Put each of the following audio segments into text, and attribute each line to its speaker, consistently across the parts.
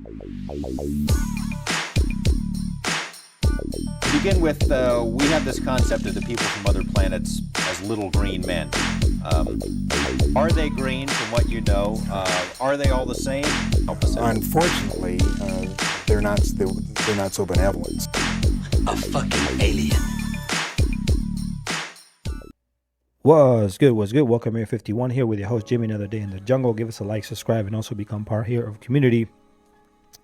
Speaker 1: To begin with, we have this concept of the people from other planets as little green men. Are they green from what you know? Are they all the same? Help us out.
Speaker 2: Unfortunately, they're not so benevolent.
Speaker 3: A fucking alien.
Speaker 4: What's good? Welcome here, 51 here with your host Jimmy. Another day in the jungle. Give us a like, subscribe, and also become part here of the community.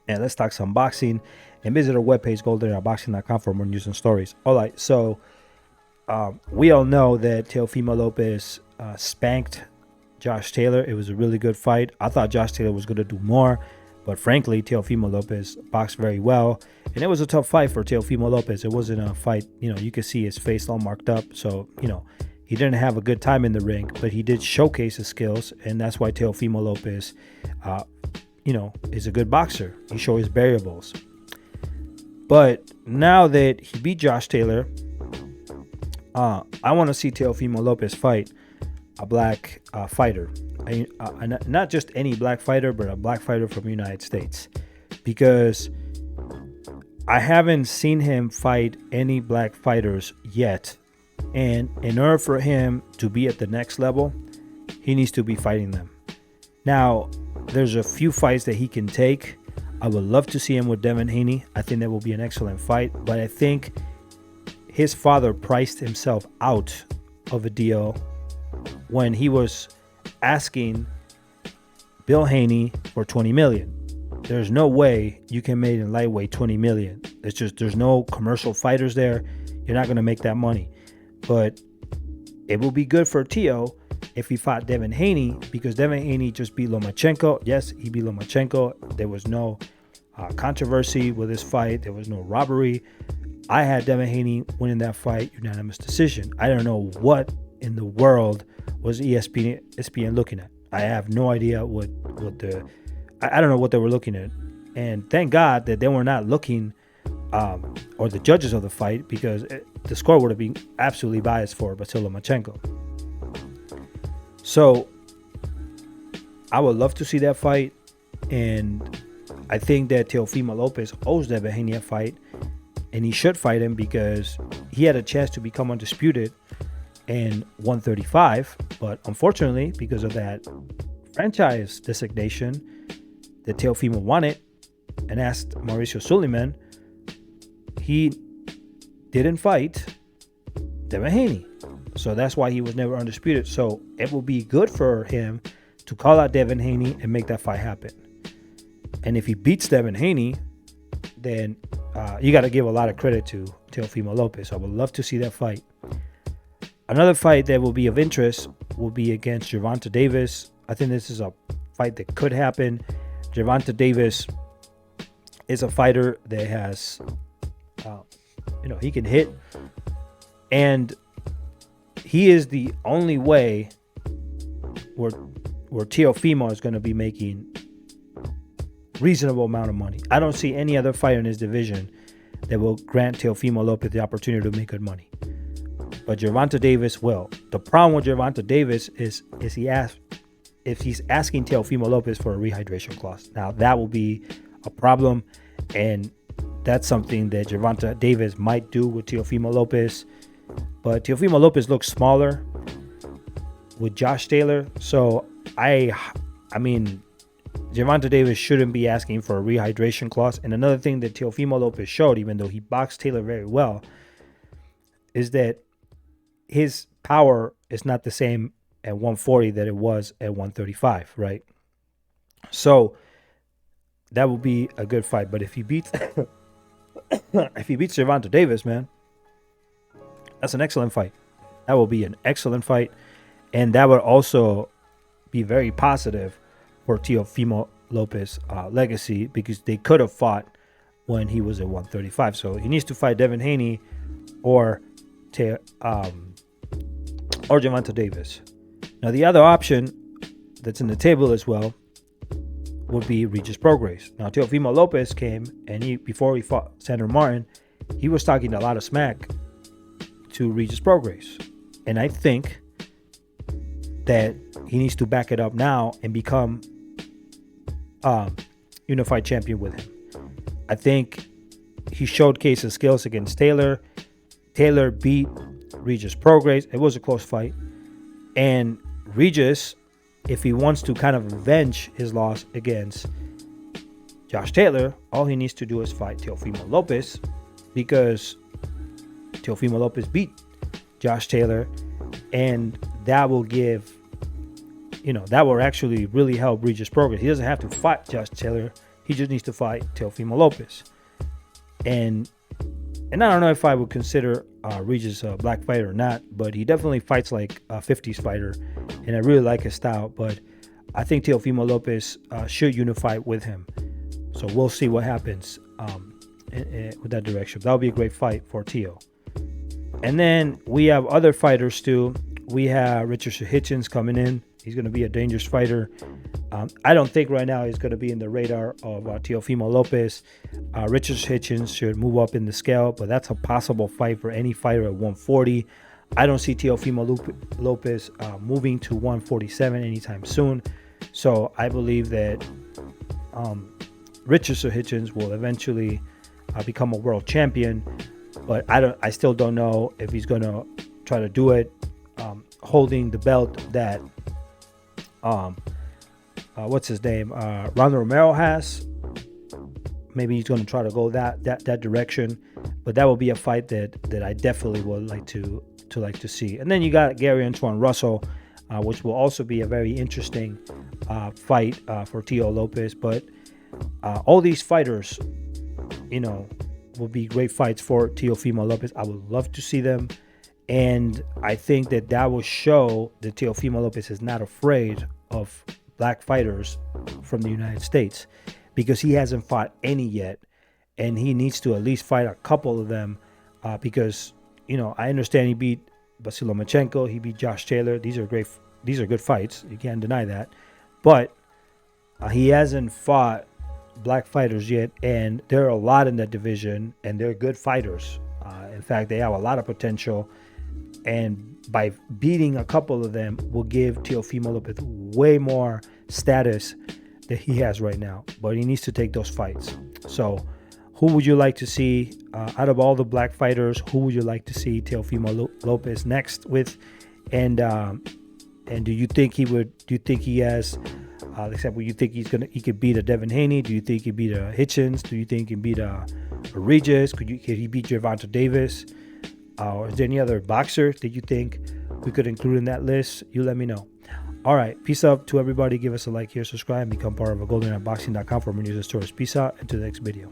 Speaker 4: And let's talk some boxing. And visit our webpage, goldenboxing.com, for more news and stories. All right, so we all know that Teofimo Lopez spanked Josh Taylor. It was a really good fight. I thought Josh Taylor was going to do more, but frankly, Teofimo Lopez boxed very well. And it was a tough fight for Teofimo Lopez. It wasn't a fight, you could see his face all marked up. So, he didn't have a good time in the ring, but he did showcase his skills. And that's why Teofimo Lopez, is a good boxer. He showed his variables. But now that he beat Josh Taylor, I want to see Teofimo Lopez fight a black fighter. Not just any black fighter, but a black fighter from the United States. Because I haven't seen him fight any black fighters yet. And in order for him to be at the next level, he needs to be fighting them. Now, there's a few fights that he can take. I would love to see him with Devin Haney. I think that will be an excellent fight. But I think his father priced himself out of a deal when he was asking Bill Haney for $20 million. There's no way you can make in lightweight $20 million. It's just there's no commercial fighters there. You're not going to make that money. But it will be good for Teo if he fought Devin Haney, because Devin Haney just beat Lomachenko. Yes, he beat Lomachenko. There was no controversy with this fight. There was no robbery. I had Devin Haney winning that fight, unanimous decision. I don't know what in the world was ESPN looking at. I have no idea I don't know what they were looking at. And thank God that they were not looking, or the judges of the fight, because the score would have been absolutely biased for Vasyl Lomachenko. So I would love to see that fight, and I think that Teofimo Lopez owes Devin Haney a fight, and he should fight him because he had a chance to become undisputed in 135, but unfortunately, because of that franchise designation that Teofimo wanted and asked Mauricio Suleiman, he didn't fight Devin Haney. So that's why he was never undisputed. So it will be good for him to call out Devin Haney and make that fight happen. And if he beats Devin Haney, then you got to give a lot of credit to Teofimo Lopez. I would love to see that fight. Another fight that will be of interest will be against Gervonta Davis. I think this is a fight that could happen. Gervonta Davis is a fighter that has, he can hit. And he is the only way where Teofimo is going to be making reasonable amount of money. I don't see any other fighter in his division that will grant Teofimo Lopez the opportunity to make good money. But Gervonta Davis will. The problem with Gervonta Davis is if he's asking Teofimo Lopez for a rehydration clause. Now that will be a problem, and that's something that Gervonta Davis might do with Teofimo Lopez. But Teofimo Lopez looks smaller with Josh Taylor. So I mean, Gervonta Davis shouldn't be asking for a rehydration clause. And another thing that Teofimo Lopez showed, even though he boxed Taylor very well, is that his power is not the same at 140 that it was at 135, right? So that will be a good fight. But if he beats Gervonta Davis, man, that's an excellent fight. That will be an excellent fight. And that would also be very positive for Teofimo Lopez legacy, because they could have fought when he was at 135. So he needs to fight Devin Haney or Gervonta Davis. Now the other option that's in the table as well would be Regis Prograis. Now Teofimo Lopez came, and before he fought Sandor Martin, he was talking a lot of smack to Regis Prograis. And I think that he needs to back it up now and become unified champion with him. I think he showcased his skills against Taylor. Taylor beat Regis Prograis. It was a close fight. And Regis, if he wants to kind of avenge his loss against Josh Taylor, all he needs to do is fight Teofimo Lopez, because Teofimo Lopez beat Josh Taylor, and that will give, that will actually really help Regis Prograis. He doesn't have to fight Josh Taylor. He just needs to fight Teofimo Lopez. And I don't know if I would consider Regis a black fighter or not, but he definitely fights like a 50s fighter, and I really like his style. But I think Teofimo Lopez should unify with him. So we'll see what happens with that direction. That would be a great fight for Teo. And then we have other fighters too. We have Richardson Hitchens coming in. He's going to be a dangerous fighter. I don't think right now he's going to be in the radar of Teofimo Lopez. Richardson Hitchens should move up in the scale, but that's a possible fight for any fighter at 140. I don't see Teofimo Lopez moving to 147 anytime soon. So I believe that Richardson Hitchens will eventually become a world champion, but I still don't know if he's going to try to do it holding the belt that what's his name, Ronald Romero has. Maybe he's going to try to go that direction, but that will be a fight that I definitely would like to see. And then you got Gary Antoine Russell, which will also be a very interesting fight for Teo Lopez. But all these fighters, will be great fights for Teofimo Lopez. I would love to see them, and I think that will show that Teofimo Lopez is not afraid of black fighters from the United States, because he hasn't fought any yet, and he needs to at least fight a couple of them, because I understand he beat Vasyl Lomachenko, he beat Josh Taylor. These are good fights, you can't deny that, but he hasn't fought black fighters yet, and there are a lot in that division, and they're good fighters. In fact, they have a lot of potential, and by beating a couple of them will give Teofimo Lopez way more status that he has right now, but he needs to take those fights. So who would you like to see out of all the black fighters? Who would you like to see Teofimo Lopez next with? And do you think he has example, you think he could beat a Devin Haney? Do you think he beat a Hitchens? Do you think he beat a Regis? Could he beat Gervonta Davis? Or is there any other boxer that you think we could include in that list? You let me know. All right, peace out to everybody. Give us a like here, subscribe, and become part of GoldenEyeBoxing.com for more news and stories. Peace out, and to the next video.